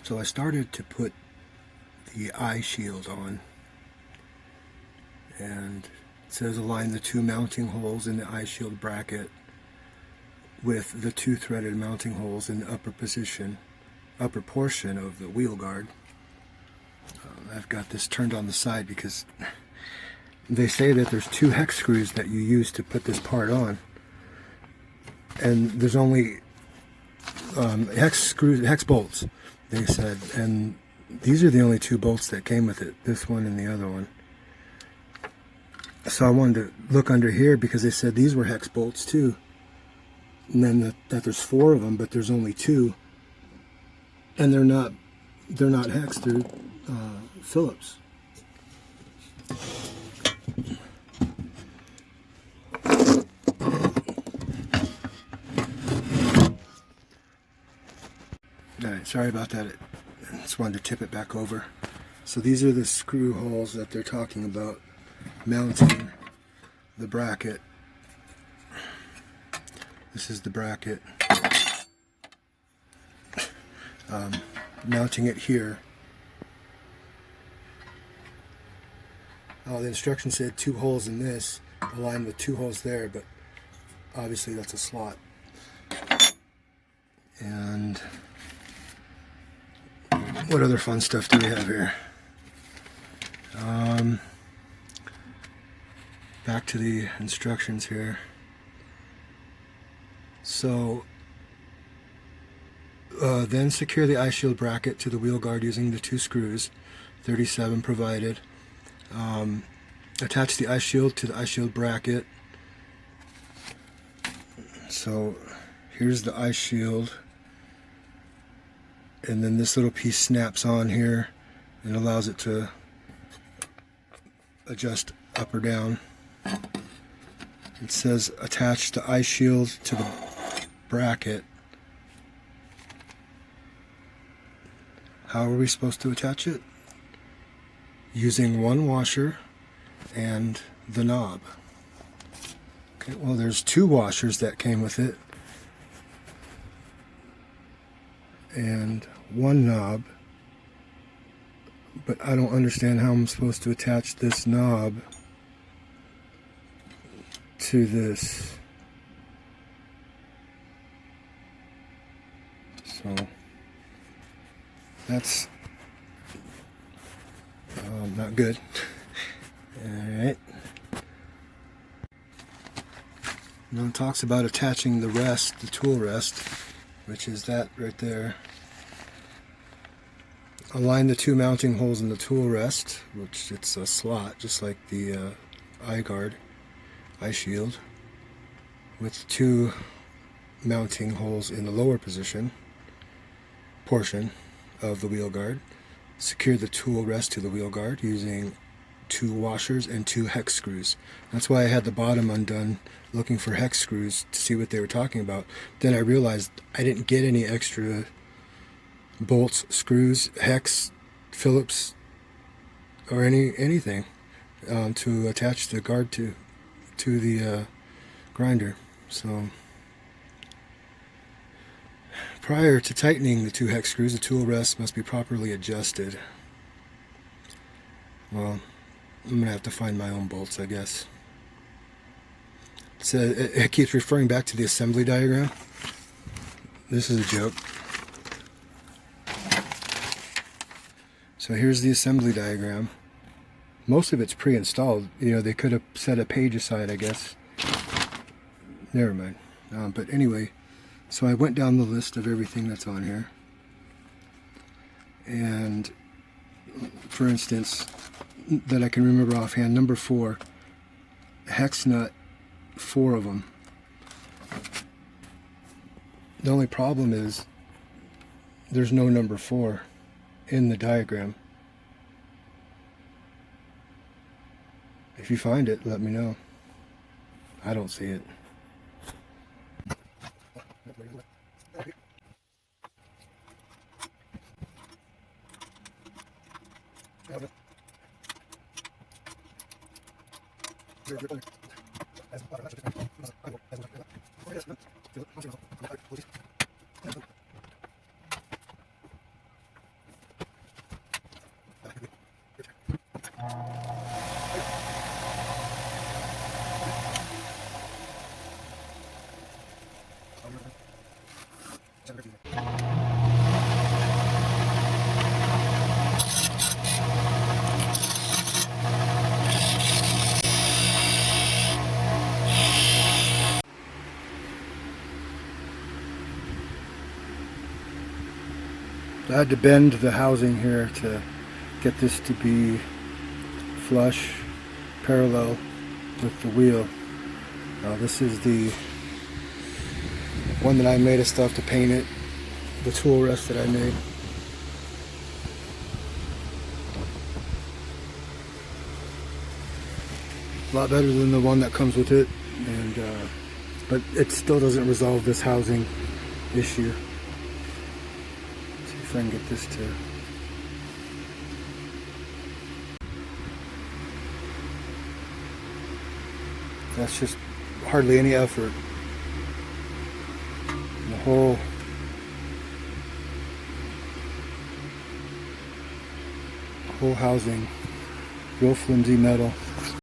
So I started to put the eye shield on, and it says align the two mounting holes in the eye shield bracket with the two threaded mounting holes in the upper portion of the wheel guard. I've got this turned on the side because they say that there's two hex screws that you use to put this part on, and there's only hex bolts, they said, and these are the only two bolts that came with it, this one and the other one. So I wanted to look under here because they said these were hex bolts too, and then that there's 4 of them, but there's only 2, and they're not hex, they're Phillips. Alright, sorry about that. I just wanted to tip it back over. So these are the screw holes that they're talking about mounting the bracket. This is the bracket. Mounting it here. Oh, the instructions said 2 holes in this, aligned with 2 holes there, but obviously that's a slot. And what other fun stuff do we have here? Back to the instructions here. So then secure the eye shield bracket to the wheel guard using the 2 screws, 37 provided. Attach the eye shield to the eye shield bracket. So here's the eye shield, and then this little piece snaps on here and allows it to adjust up or down. It says attach the eye shield to the bracket. How are we supposed to attach it? Using 1 washer and the knob. Okay, well, there's 2 washers that came with it and 1 knob, but I don't understand how I'm supposed to attach this knob to this. So that's not good. Alright. Now it talks about attaching the rest, the tool rest, which is that right there. Align the 2 mounting holes in the tool rest, which it's a slot, just like the eye shield, with 2 mounting holes in the lower portion of the wheel guard. Secure the tool rest to the wheel guard using 2 washers and 2 hex screws. That's why I had the bottom undone looking for hex screws to see what they were talking about. Then I realized I didn't get any extra bolts, screws, hex, Phillips, or anything to attach the guard to the grinder. So prior to tightening the 2 hex screws, the tool rest must be properly adjusted. Well, I'm going to have to find my own bolts, I guess. So it keeps referring back to the assembly diagram. This is a joke. So here's the assembly diagram. Most of it's pre-installed. You know, they could have set a page aside, I guess. Never mind. But anyway, so I went down the list of everything that's on here. And for instance, that I can remember offhand, number 4, hex nut, 4 of them. The only problem is there's no number 4 in the diagram. If you find it, let me know. I don't see it. I had to bend the housing here to get this to be flush, parallel with the wheel. This is the one that I made of stuff to paint it, the tool rest that I made. A lot better than the one that comes with it, and but it still doesn't resolve this housing issue. Let's see if I can get this to. That's just hardly any effort. The whole housing, real flimsy metal.